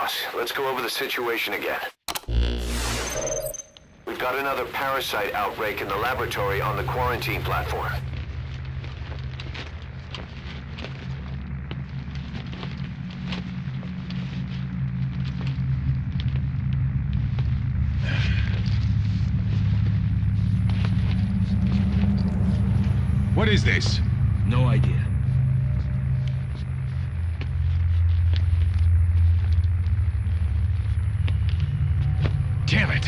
boss. Let's go over the situation again. We've got another parasite outbreak in the laboratory on the quarantine platform. What is this? No idea. Damn it!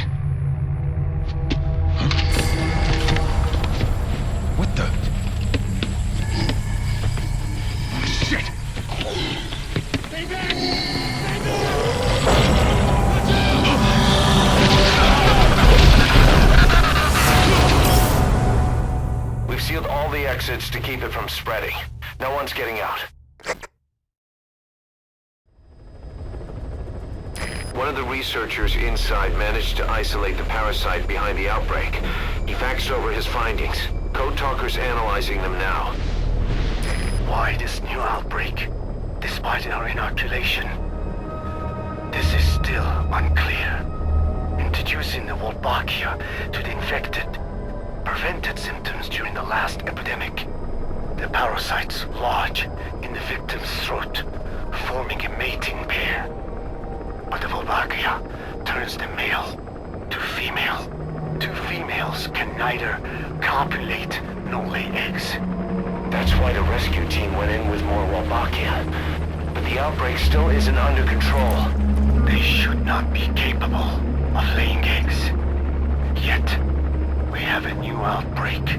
What the? Shit! Stay back! Stay back! Watch out! We've sealed all the exits to keep it from spreading. No one's getting out. One of the researchers inside managed to isolate the parasite behind the outbreak. He faxed over his findings. Code Talker's analyzing them now. Why this new outbreak, despite our inoculation? This is still unclear. Introducing the Wolbachia to the infected prevented symptoms during the last epidemic. The parasites lodge in the victim's throat, forming a mating pair. But the Wolbachia turns the male to female. Two females can neither copulate nor lay eggs. That's why the rescue team went in with more Wolbachia. But the outbreak still isn't under control. They should not be capable of laying eggs. Yet, we have a new outbreak.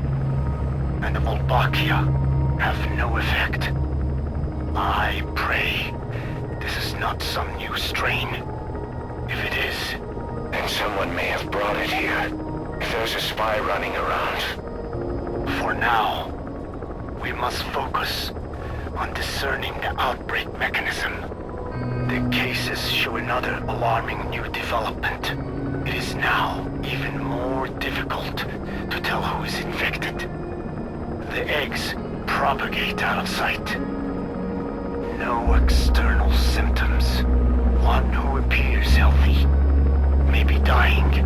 And the Wolbachia have no effect. I pray this is not some new strain. If it is, then someone may have brought it here. If there's a spy running around. For now, we must focus on discerning the outbreak mechanism. The cases show another alarming new development. It is now even more difficult to tell who is infected. The eggs propagate out of sight. No external symptoms. One who appears healthy may be dying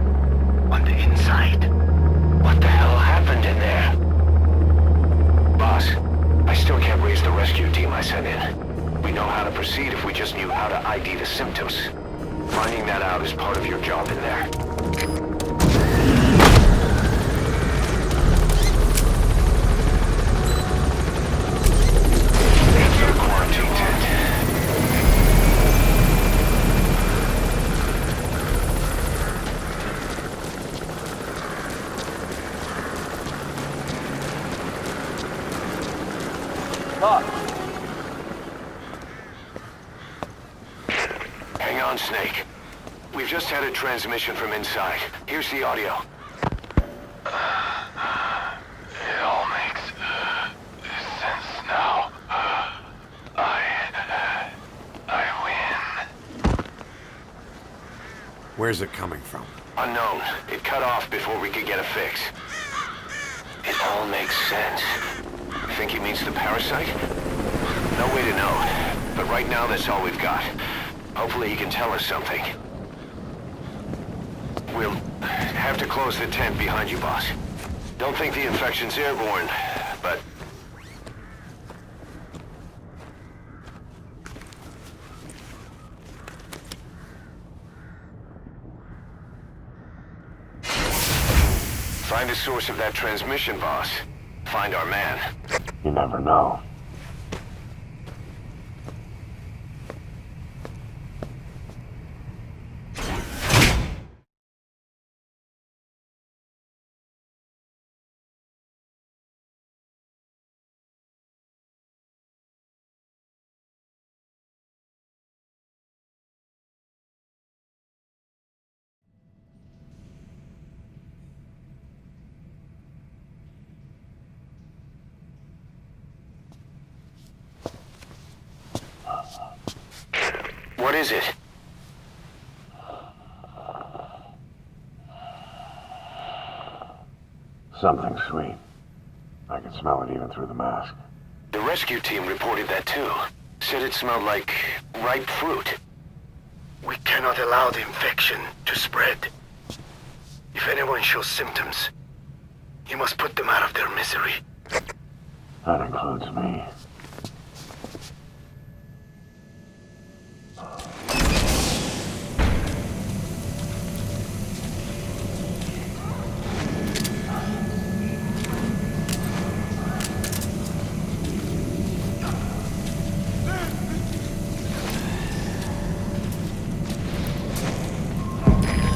on the inside. What the hell happened in there? Boss, I still can't raise the rescue team I sent in. We know how to proceed if we just knew how to ID the symptoms. Finding that out is part of your job in there. Into the quarantine tent. Hang on, Snake. We've just had a transmission from inside. Here's the audio. It all makes sense now. I win. Where's it coming from? Unknown. It cut off before we could get a fix. It all makes sense. Think he means the parasite? No way to know. But right now, that's all we've got. Hopefully he can tell us something. We'll have to close the tent behind you, boss. Don't think the infection's airborne, but... Find the source of that transmission, boss. Find our man. You never know. What is it? Something sweet. I can smell it even through the mask. The rescue team reported that too. Said it smelled like ripe fruit. We cannot allow the infection to spread. If anyone shows symptoms, you must put them out of their misery. That includes me.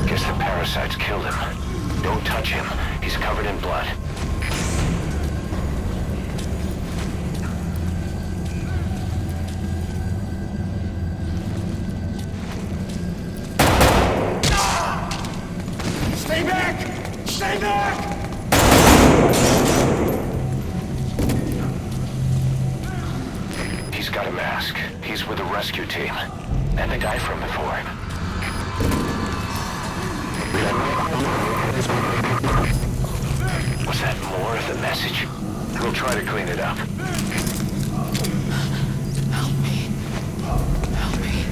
Guess the parasites killed him. Don't touch him. He's covered in blood. Stay back! Stay back! He's got a mask. He's with the rescue team. And the guy from before. Was that more of the message? We'll try to clean it up. Help me. Help me.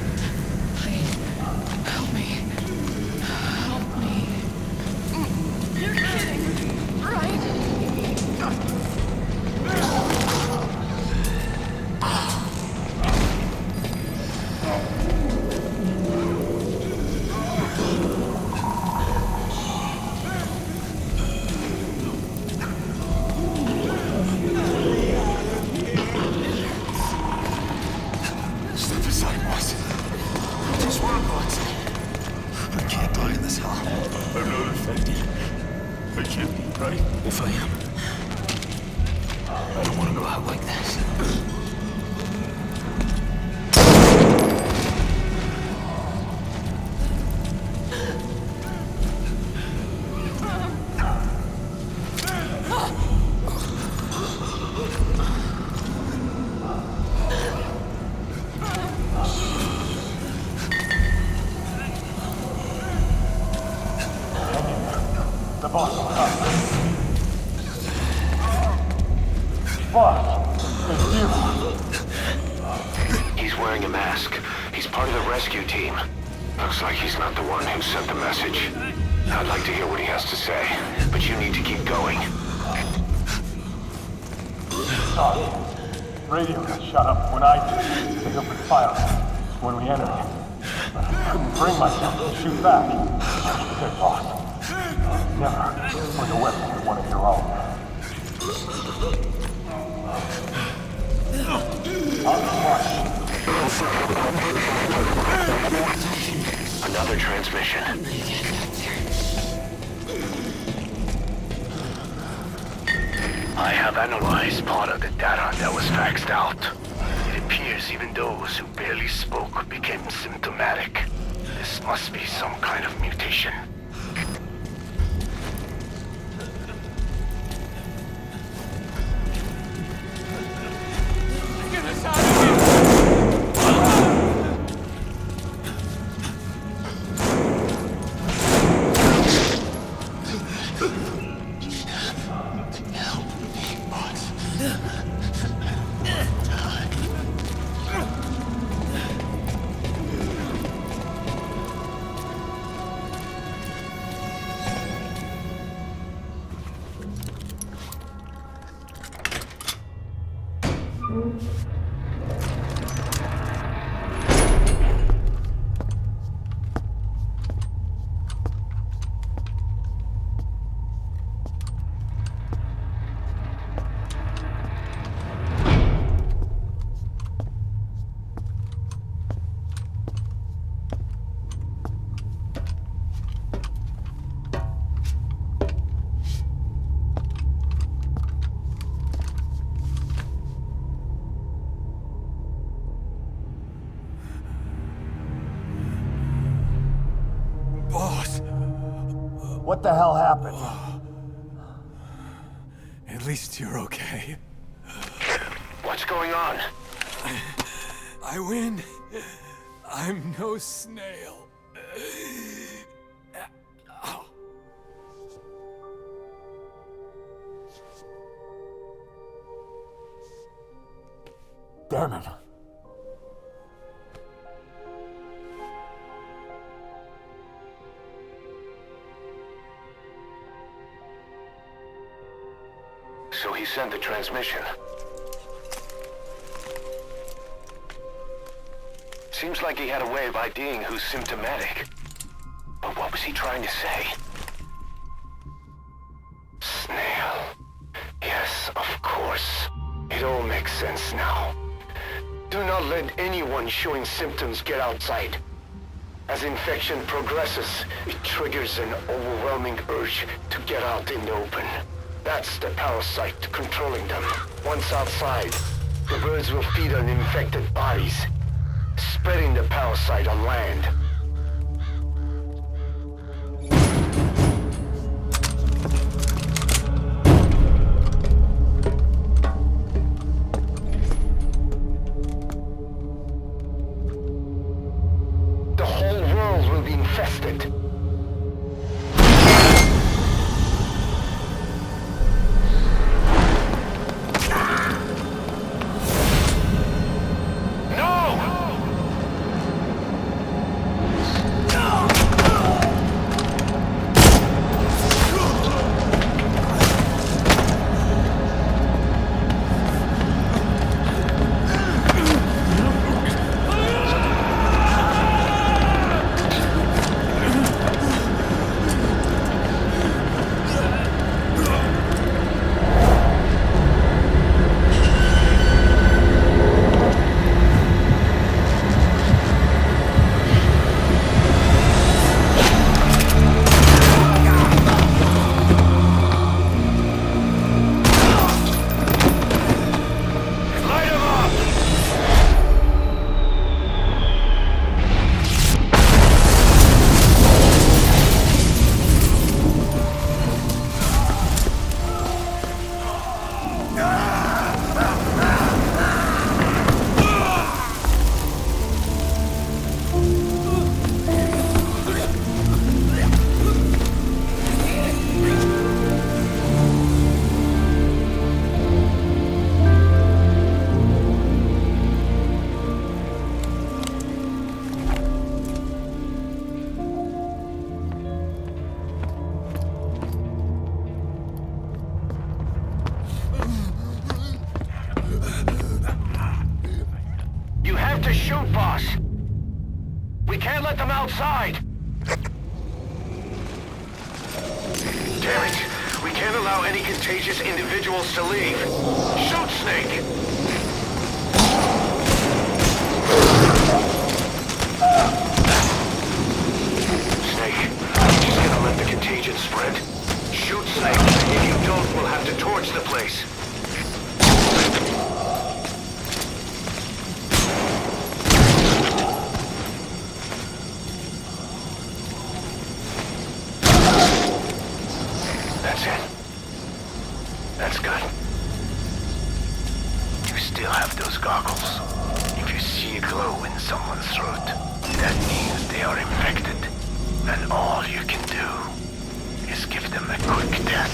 Please. Help me. Help me. You're kidding, right? Step aside, boss. Just one boss. I can't die in this hell. I'm not infected. I can't be right. If I am, I don't want to go out like this. The boss will come. Boss, it's you. He's wearing a mask. He's part of the rescue team. Looks like he's not the one who sent the message. I'd like to hear what he has to say, but you need to keep going. Sorry. Radio got shut up when I did. They opened fire when we entered. But I couldn't bring myself to shoot back. Good boss. Never point a weapon at one of your own. I'll watch. Another transmission. I have analyzed part of the data that was faxed out. It appears even those who barely spoke became symptomatic. This must be some kind of mutation. Get us out of here! Boss, What the hell happened? at least you're okay. What's going on? I win. I'm no snail. Damn it. So he sent the transmission. Seems like he had a way of IDing who's symptomatic. But what was he trying to say? Snail. Yes, of course. It all makes sense now. Do not let anyone showing symptoms get outside. As infection progresses, it triggers an overwhelming urge to get out in the open. That's the parasite controlling them. Once outside, the birds will feed on infected bodies, spreading the parasite on land. The whole world will be infested. To shoot, boss! We can't let them outside! Damn it! We can't allow any contagious individuals to leave! Shoot, Snake! Snake, you're just gonna let the contagion spread. Shoot, Snake. If you don't, we'll have to torch the place. That's it. That's good. You still have those goggles. If you see a glow in someone's throat, that means they are infected. And all you can do is give them a quick death.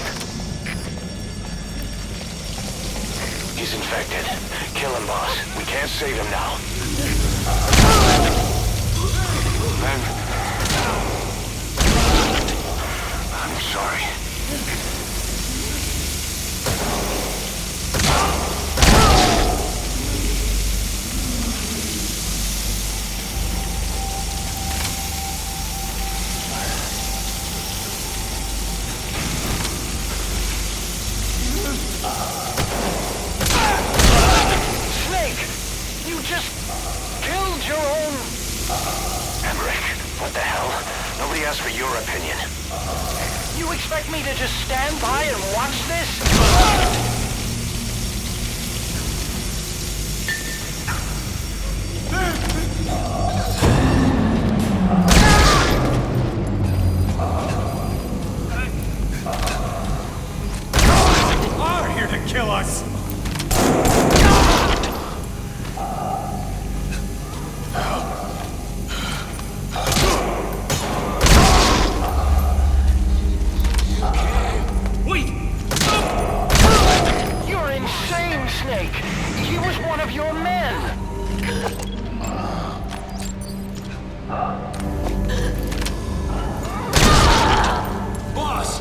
He's infected. Kill him, boss. We can't save him now. I'm sorry. Snake! You just killed your own... Emmerich, what the hell? Nobody asked for your opinion. You expect me to just stand by and watch this? Are here to kill us! Wait! You're insane, Snake! He was one of your men! Boss!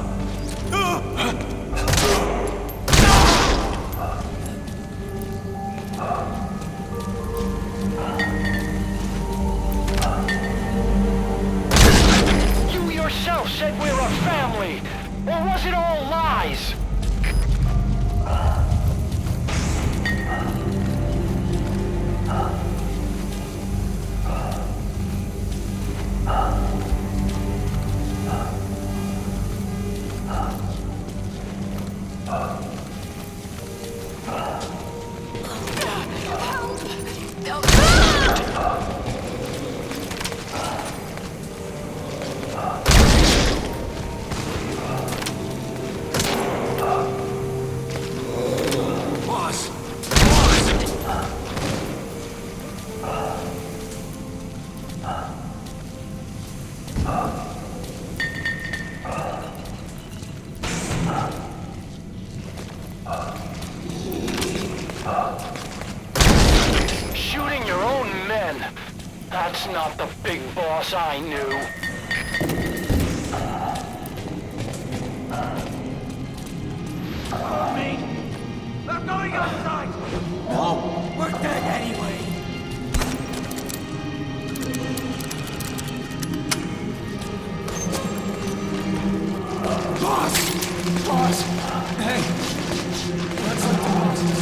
That's not the big boss I knew. They're going outside! No, we're dead anyway! Boss! Boss! Hey! That's like the bosses.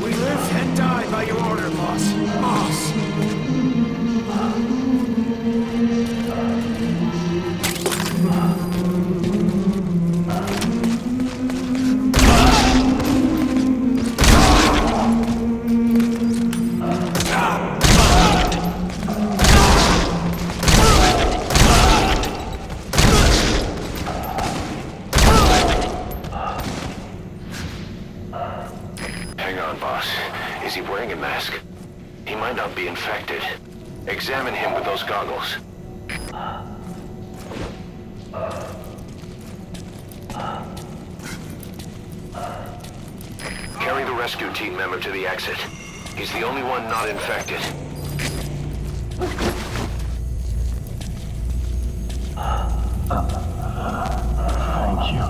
We live and die by your order, boss. Boss! Hang on, boss. Is he wearing a mask? He might not be infected. Examine him with those goggles. Carry the rescue team member to the exit. He's the only one not infected. Thank you,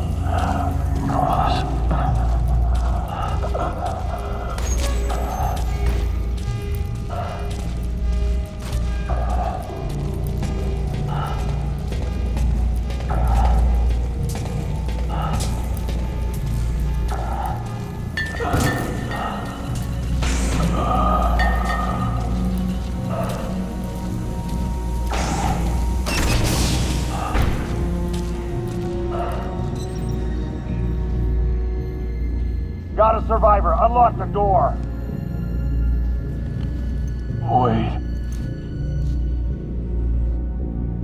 boss. Got a survivor. Unlock the door. Wait.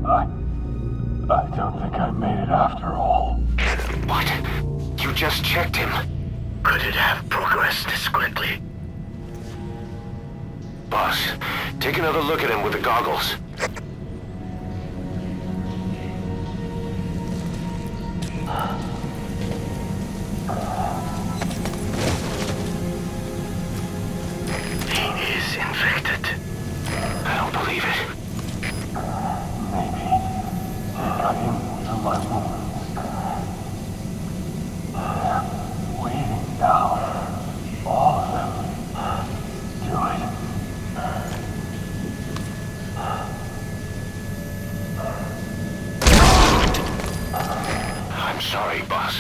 I don't think I made it after all. What? You just checked him. Could it have progressed this quickly? Boss, take another look at him with the goggles. He is infected. I don't believe it. Maybe they got him through my wounds. They're waiting now. All of them. Do it. I'm sorry, boss.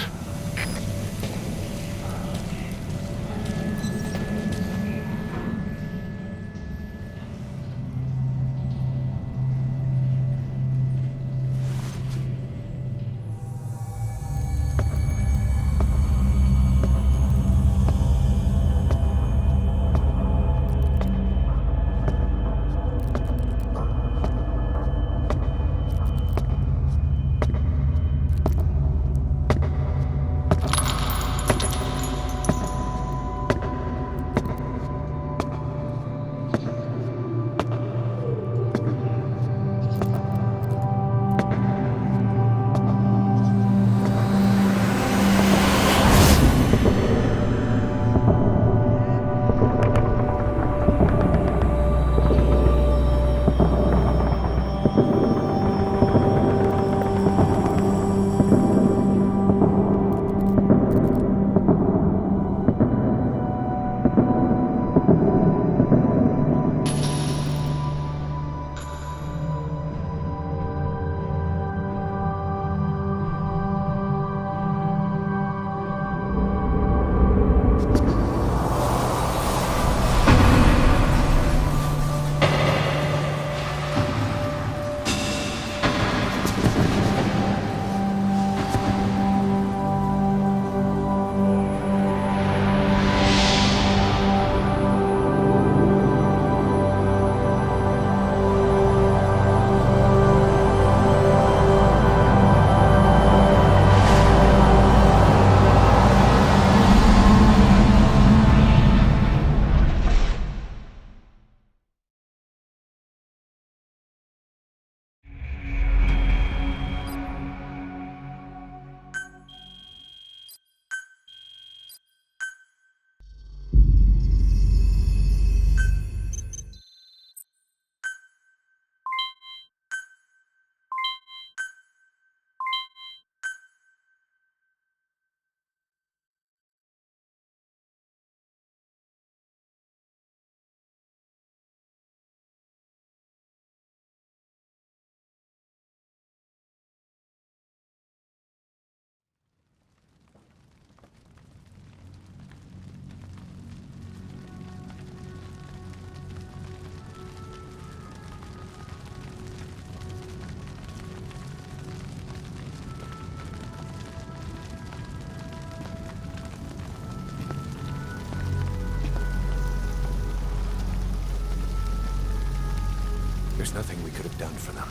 There's nothing we could have done for them.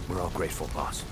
We're all grateful, boss.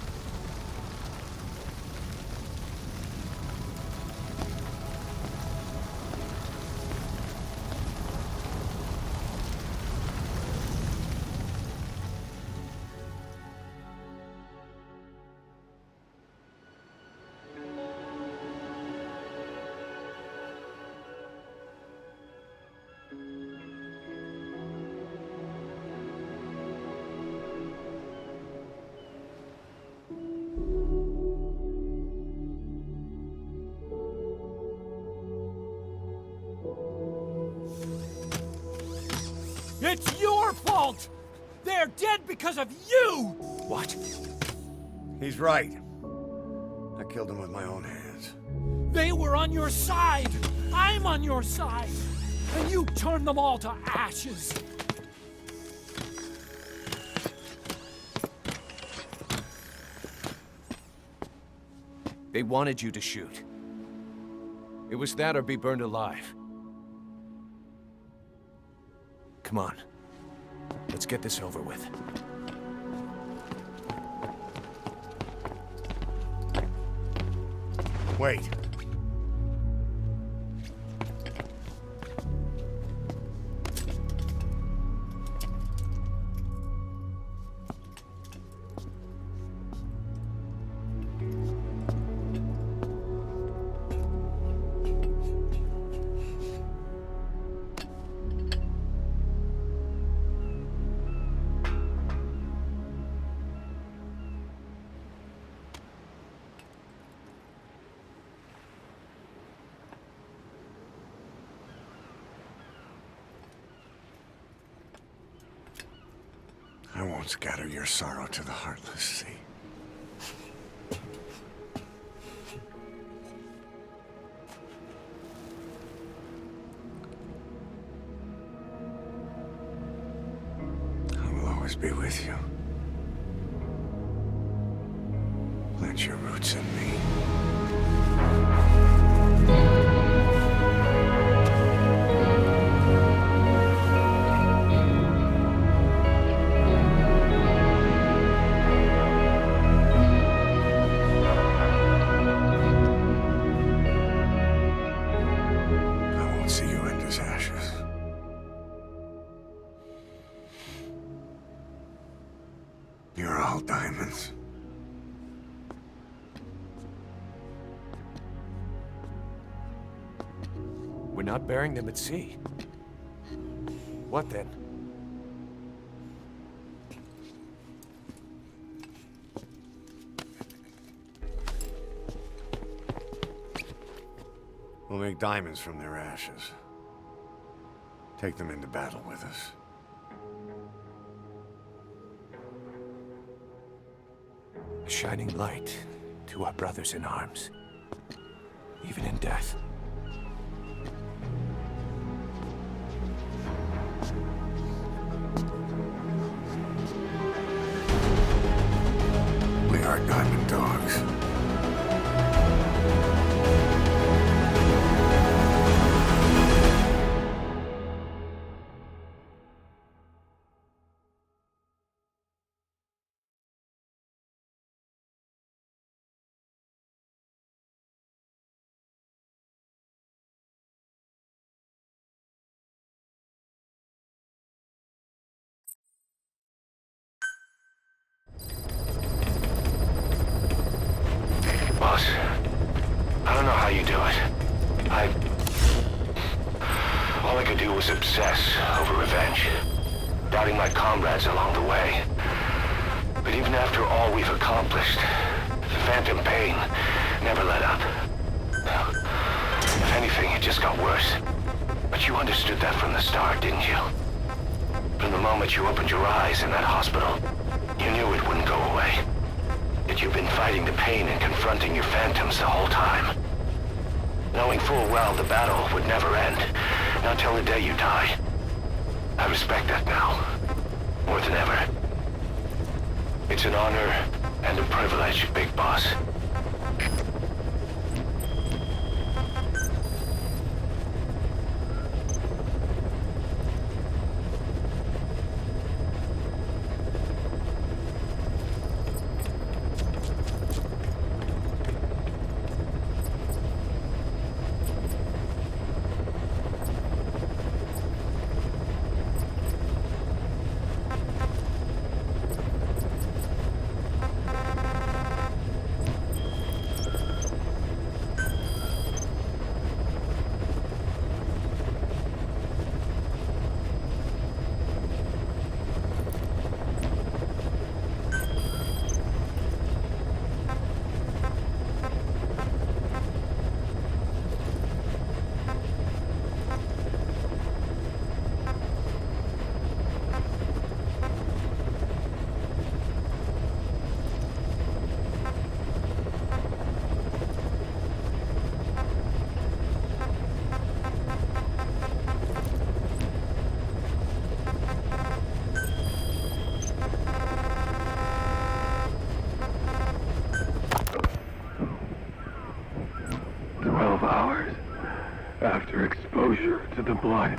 It's your fault! They're dead because of you! What? He's right. I killed him with my own hands. They were on your side! I'm on your side! And you turned them all to ashes! They wanted you to shoot. It was that or be burned alive. Come on. Let's get this over with. Wait. I won't scatter your sorrow to the heartless sea. I will always be with you. Plant your roots in me. You're all diamonds. We're not burying them at sea. What then? We'll make diamonds from their ashes. Take them into battle with us. A shining light to our brothers in arms, even in death. We are diamond dogs. Boss, I don't know how you do it. All I could do was obsess over revenge, doubting my comrades along the way. But even after all we've accomplished, the phantom pain never let up. If anything, it just got worse. But you understood that from the start, didn't you? From the moment you opened your eyes in that hospital, you knew it wouldn't go away. That you've been fighting the pain and confronting your phantoms the whole time. Knowing full well the battle would never end, not till the day you die. I respect that now, more than ever. It's an honor and a privilege, Big Boss. After exposure to the blood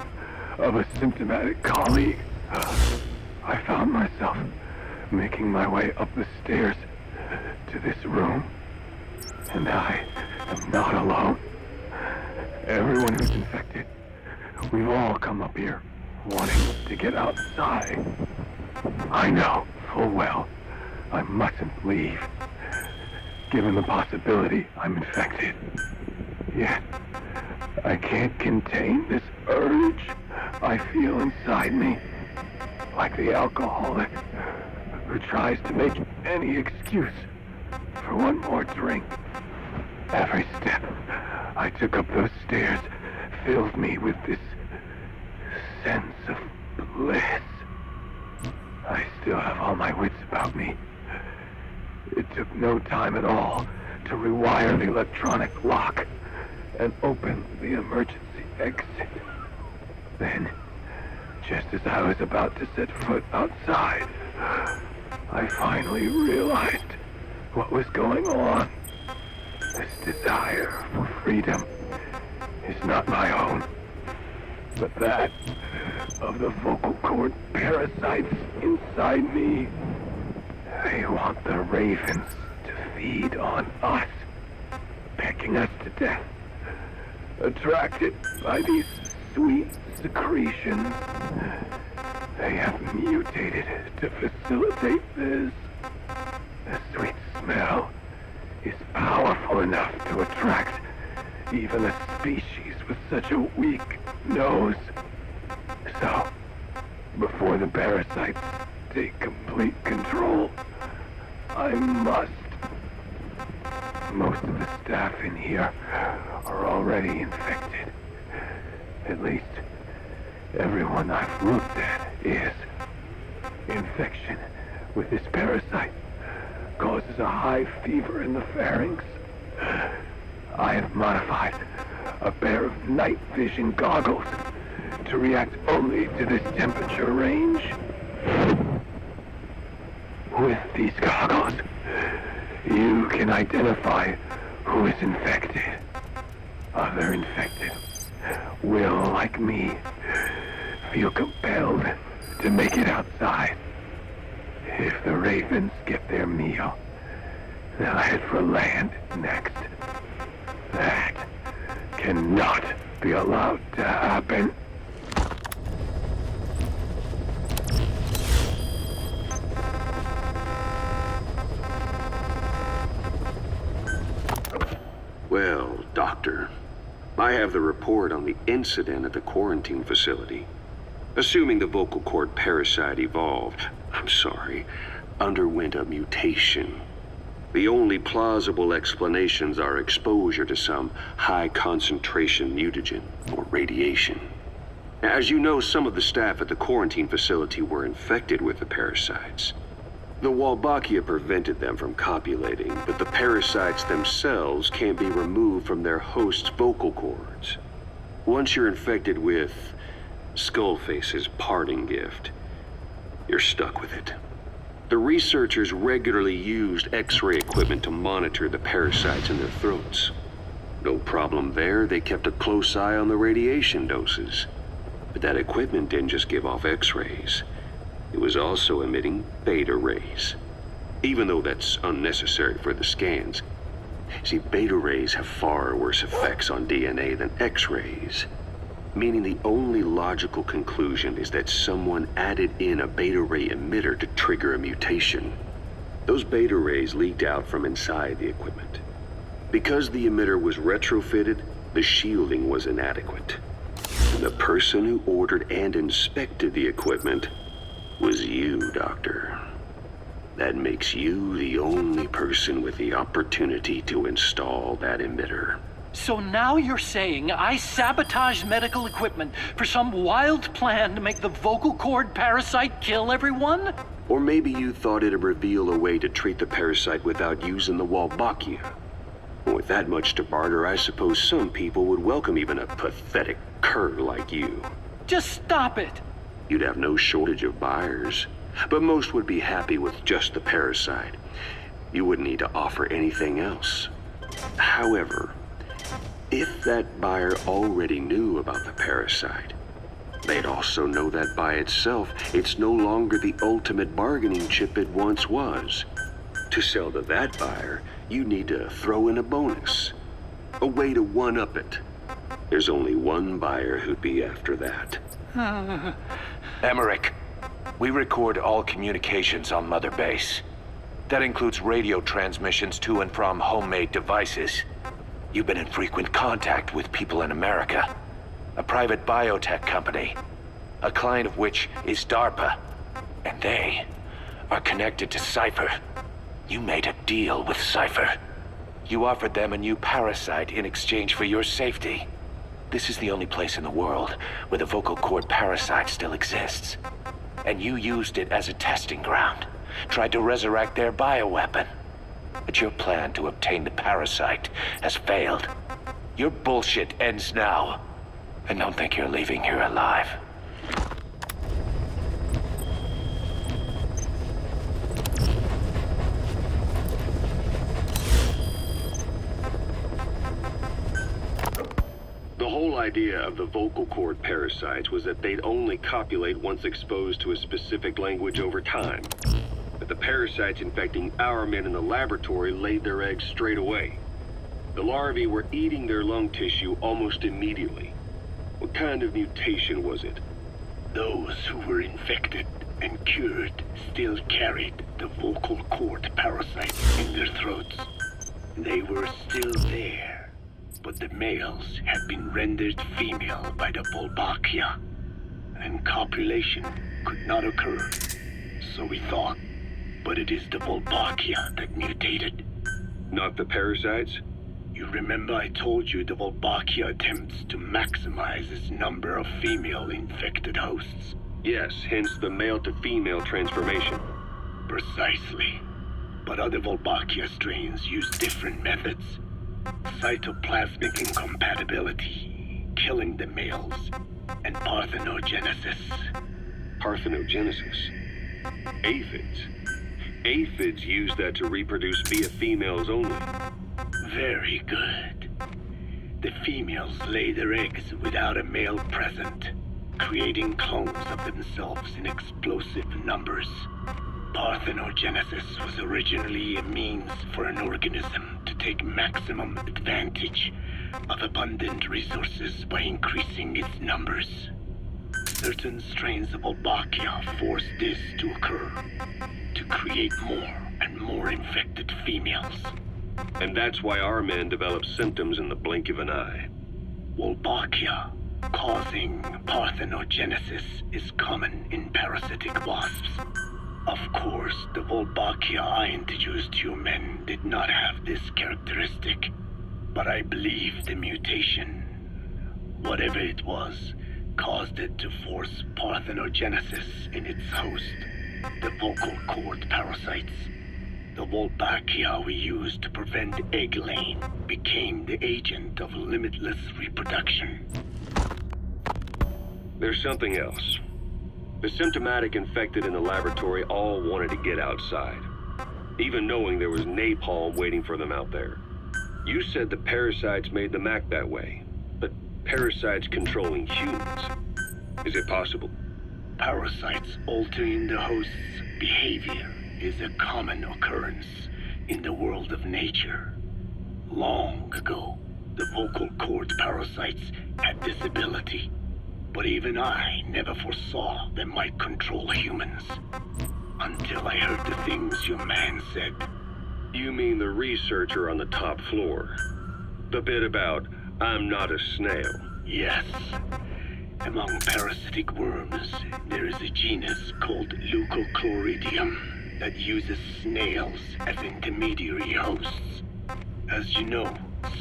of a symptomatic colleague, I found myself making my way up the stairs to this room. And I am not alone. Everyone who's infected, we've all come up here wanting to get outside. I know full well I mustn't leave, given the possibility I'm infected. Yet, I can't contain this urge I feel inside me, like the alcoholic who tries to make any excuse for one more drink. Every step I took up those stairs filled me with this sense of bliss. I still have all my wits about me. It took no time at all to rewire the electronic lock and open the emergency exit. Then, just as I was about to set foot outside, I finally realized what was going on. This desire for freedom is not my own, but that of the vocal cord parasites inside me. They want the ravens to feed on us, pecking us to death, attracted by these sweet secretions. They have mutated to facilitate this. The sweet smell is powerful enough to attract even a species with such a weak nose. So, before the parasites take complete control, I must. Most of the staff in here are already infected. At least, everyone I've looked at is. Infection with this parasite causes a high fever in the pharynx. I have modified a pair of night vision goggles to react only to this temperature range. With these goggles, you can identify who is infected. Other infected will, like me, feel compelled to make it outside. If the ravens get their meal, they'll head for land next. That cannot be allowed to happen. Well, Doctor, I have the report on the incident at the quarantine facility. Assuming the vocal cord parasite underwent a mutation. The only plausible explanations are exposure to some high-concentration mutagen or radiation. As you know, some of the staff at the quarantine facility were infected with the parasites. The Wolbachia prevented them from copulating, but the parasites themselves can't be removed from their host's vocal cords. Once you're infected with Skullface's parting gift, you're stuck with it. The researchers regularly used X-ray equipment to monitor the parasites in their throats. No problem there, they kept a close eye on the radiation doses. But that equipment didn't just give off X-rays. It was also emitting beta rays. Even though that's unnecessary for the scans. See, beta rays have far worse effects on DNA than X-rays. Meaning the only logical conclusion is that someone added in a beta ray emitter to trigger a mutation. Those beta rays leaked out from inside the equipment. Because the emitter was retrofitted, the shielding was inadequate. And the person who ordered and inspected the equipment was you, Doctor. That makes you the only person with the opportunity to install that emitter. So now you're saying I sabotaged medical equipment for some wild plan to make the vocal cord parasite kill everyone? Or maybe you thought it'd reveal a way to treat the parasite without using the Wolbachia. With that much to barter, I suppose some people would welcome even a pathetic cur like you. Just stop it! You'd have no shortage of buyers, but most would be happy with just the parasite. You wouldn't need to offer anything else. However, If that buyer already knew about the parasite, they'd also know that by itself, it's no longer the ultimate bargaining chip it once was. To sell to that buyer, you need to throw in a bonus. A way to one-up it. There's only one buyer who'd be after that. Emmerich, we record all communications on Mother Base. That includes radio transmissions to and from homemade devices. You've been in frequent contact with people in America. A private biotech company, a client of which is DARPA. And they are connected to Cypher. You made a deal with Cypher. You offered them a new parasite in exchange for your safety. This is the only place in the world where the vocal cord parasite still exists. And you used it as a testing ground, tried to resurrect their bioweapon. But your plan to obtain the parasite has failed. Your bullshit ends now. And don't think you're leaving here alive. The whole idea of the vocal cord parasites was that they'd only copulate once exposed to a specific language over time. But the parasites infecting our men in the laboratory laid their eggs straight away. The larvae were eating their lung tissue almost immediately. What kind of mutation was it? Those who were infected and cured still carried the vocal cord parasite in their throats. They were still there, but the males had been rendered female by the Wolbachia, and copulation could not occur, so we thought. But it is the Wolbachia that mutated. Not the parasites? You remember I told you the Wolbachia attempts to maximize its number of female infected hosts? Yes, hence the male-to-female transformation. Precisely. But other Wolbachia strains use different methods. Cytoplasmic incompatibility, killing the males, and parthenogenesis. Parthenogenesis? Aphids? Aphids use that to reproduce via females only. Very good. The females lay their eggs without a male present, creating clones of themselves in explosive numbers. Parthenogenesis was originally a means for an organism to take maximum advantage of abundant resources by increasing its numbers. Certain strains of Wolbachia force this to occur, to create more and more infected females. And that's why our men develop symptoms in the blink of an eye. Wolbachia, causing parthenogenesis, is common in parasitic wasps. Of course, the Wolbachia I introduced to you men did not have this characteristic, but I believe the mutation, whatever it was, caused it to force parthenogenesis in its host, the vocal cord parasites. The Wolbachia we used to prevent egg laying became the agent of limitless reproduction. There's something else. The symptomatic infected in the laboratory all wanted to get outside, even knowing there was napalm waiting for them out there. You said the parasites made them act that way, but parasites controlling humans. Is it possible? Parasites altering the host's behavior is a common occurrence in the world of nature. Long ago, the vocal cord parasites had this ability, but even I never foresaw they might control humans. Until I heard the things your man said. You mean the researcher on the top floor? The bit about, I'm not a snail. Yes. Among parasitic worms, there is a genus called Leucochloridium that uses snails as intermediary hosts. As you know,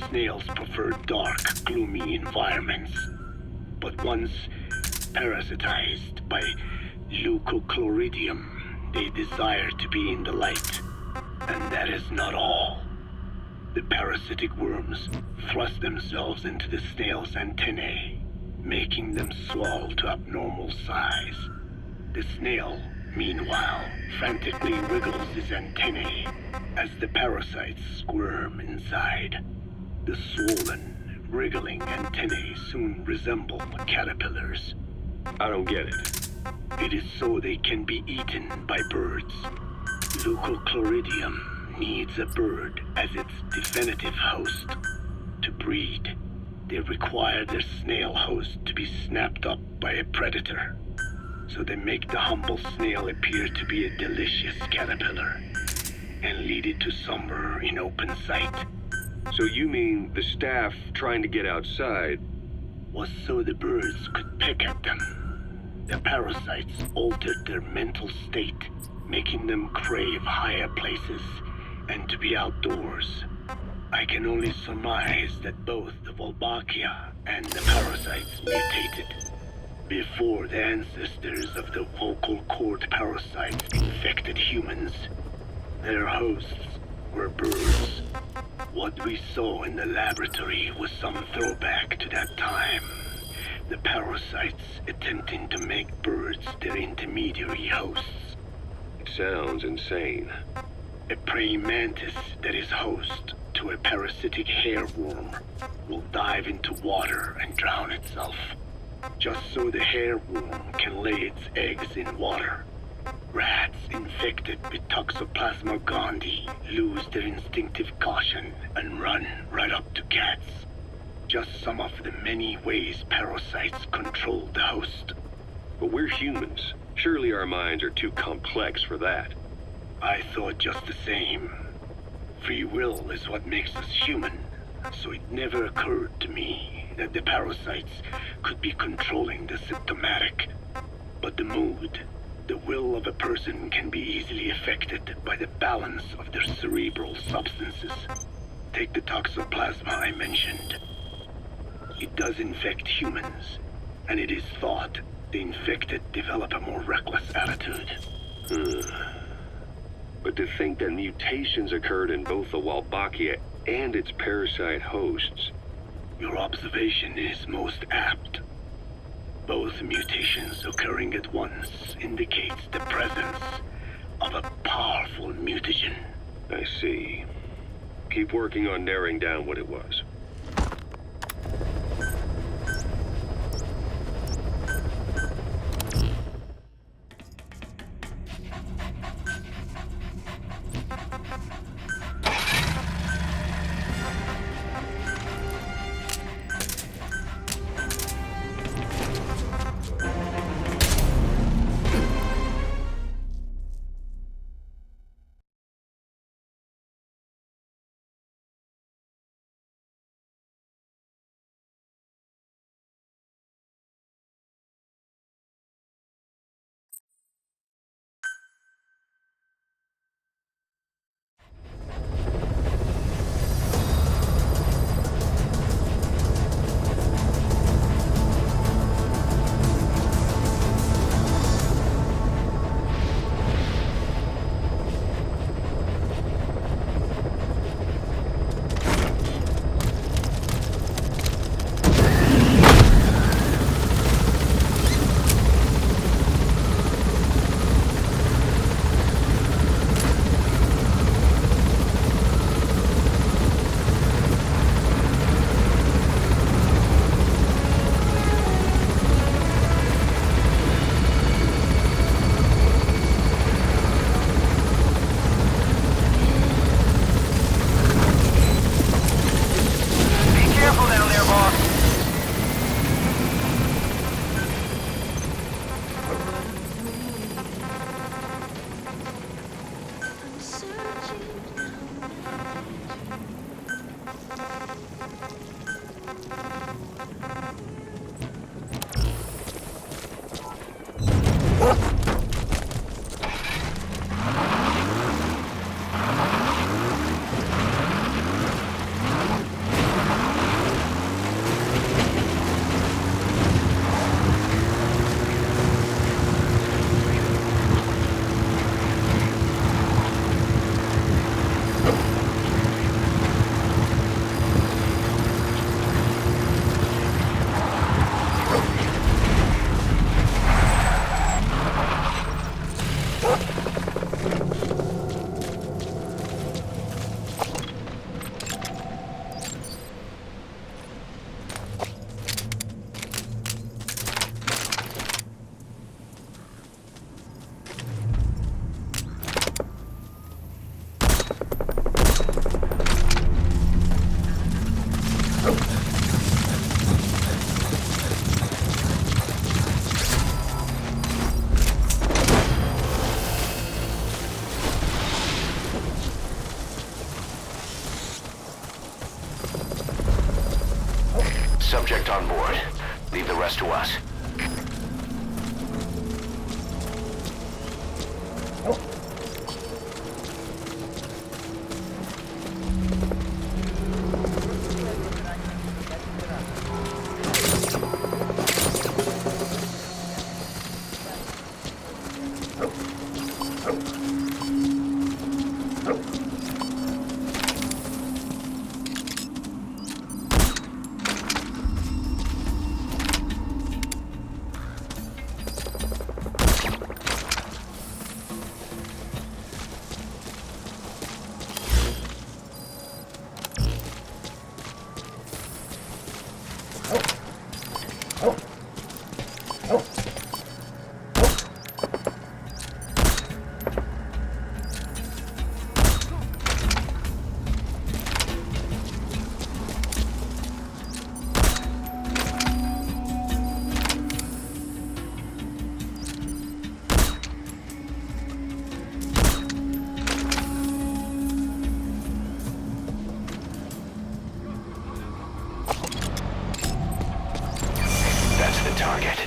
snails prefer dark, gloomy environments. But once parasitized by Leucochloridium, they desire to be in the light. And that is not all. The parasitic worms thrust themselves into the snail's antennae, making them swell to abnormal size. The snail, meanwhile, frantically wriggles his antennae as the parasites squirm inside. The swollen, wriggling antennae soon resemble caterpillars. I don't get it. It is so they can be eaten by birds. Leucochloridium needs a bird as its definitive host. To breed, they require their snail host to be snapped up by a predator. So they make the humble snail appear to be a delicious caterpillar and lead it to somewhere in open sight. So you mean the staff trying to get outside Was so the birds could peck at them. The parasites altered their mental state, making them crave higher places and to be outdoors. I can only surmise that both the Wolbachia and the parasites mutated before the ancestors of the vocal cord parasites infected humans. Their hosts were birds. What we saw in the laboratory was some throwback to that time. The parasites attempting to make birds their intermediary hosts. It sounds insane. A praying mantis that is host to a parasitic hairworm will dive into water and drown itself, just so the hairworm can lay its eggs in water. Rats infected with Toxoplasma gondii lose their instinctive caution and run right up to cats. Just some of the many ways parasites control the host. But we're humans. Surely our minds are too complex for that. I thought just the same. Free will is what makes us human, so it never occurred to me that the parasites could be controlling the symptomatic. But the mood, the will of a person can be easily affected by the balance of their cerebral substances. Take the toxoplasma I mentioned. It does infect humans, and it is thought the infected develop a more reckless attitude. But to think that mutations occurred in both the Wolbachia and its parasite hosts. Your observation is most apt. Both mutations occurring at once indicates the presence of a powerful mutagen. I see. Keep working on narrowing down what it was. Subject on board. Leave the rest to us. That's the target.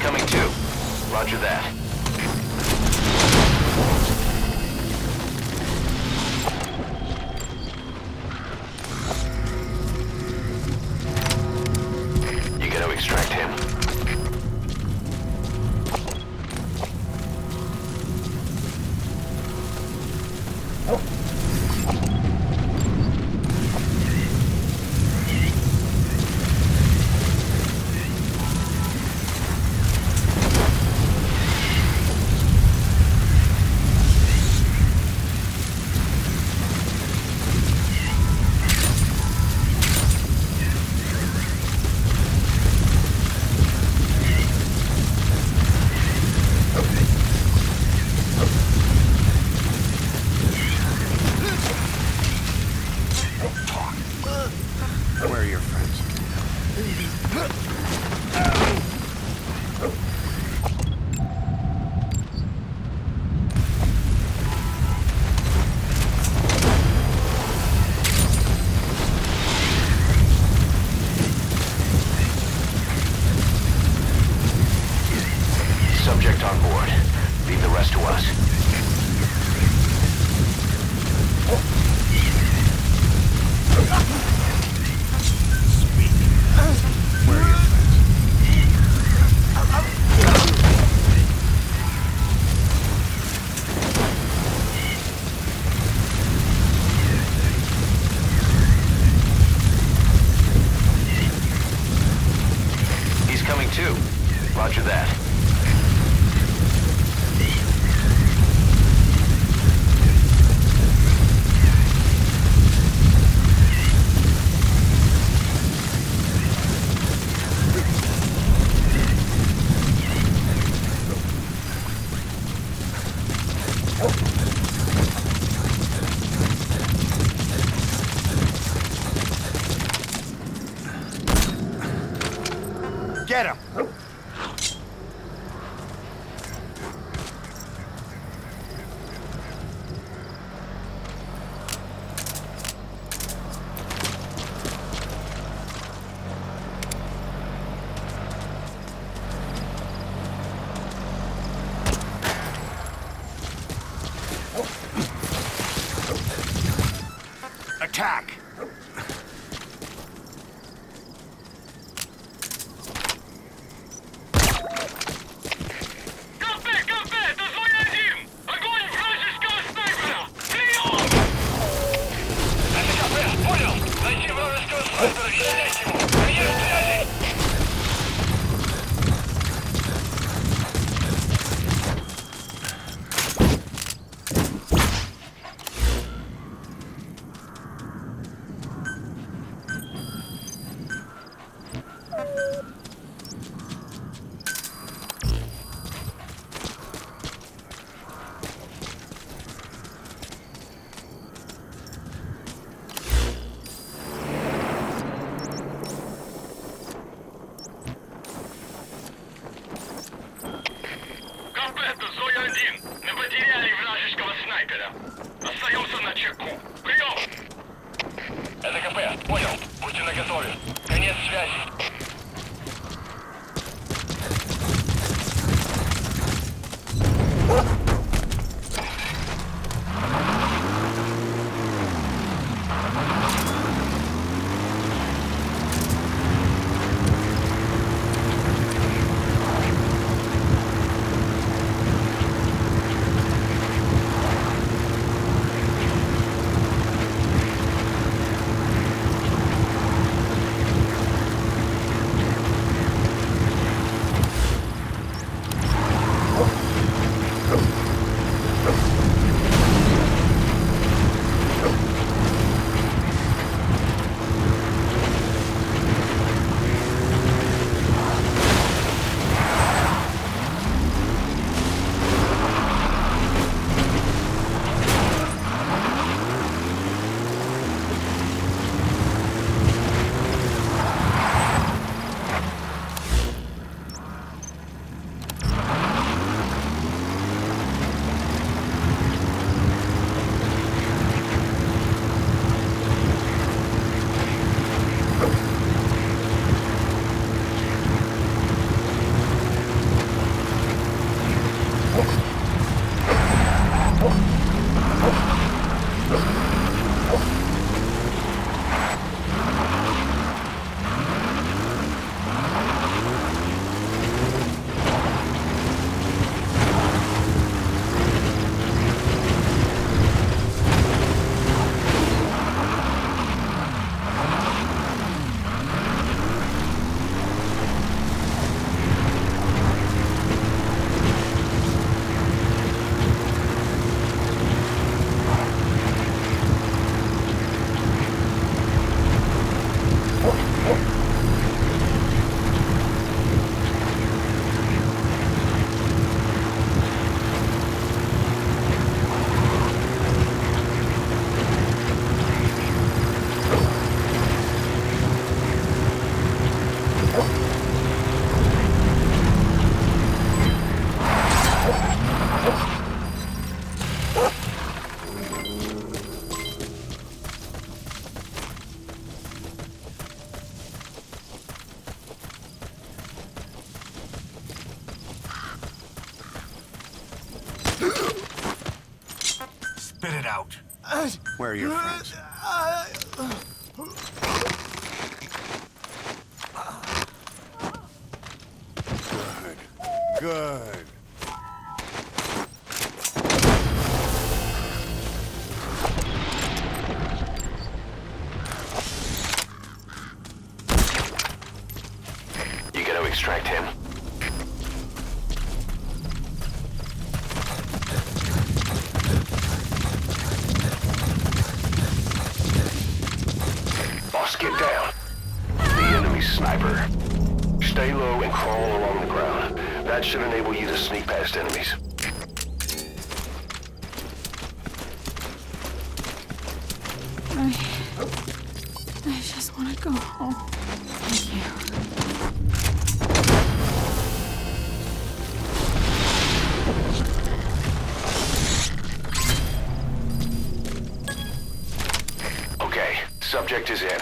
Coming too. Roger that. You gotta extract him. Where are your friends? Subject on board. Leave the rest to us. Where are your friends? He's coming too. Roger that. Get him! Attack! Кафе! Дозволяй їм! лекаря. Остаемся на чеку. Прием! Это КП. Понял. Будьте наготове. Конец связи. Spit it out. Where are your friends? Good. Good. You gotta extract him. Boss, get down. The enemy's sniper. Stay low and crawl along the ground. That should enable you to sneak past enemies. I just want to go home. Thank you. Okay, subject is in.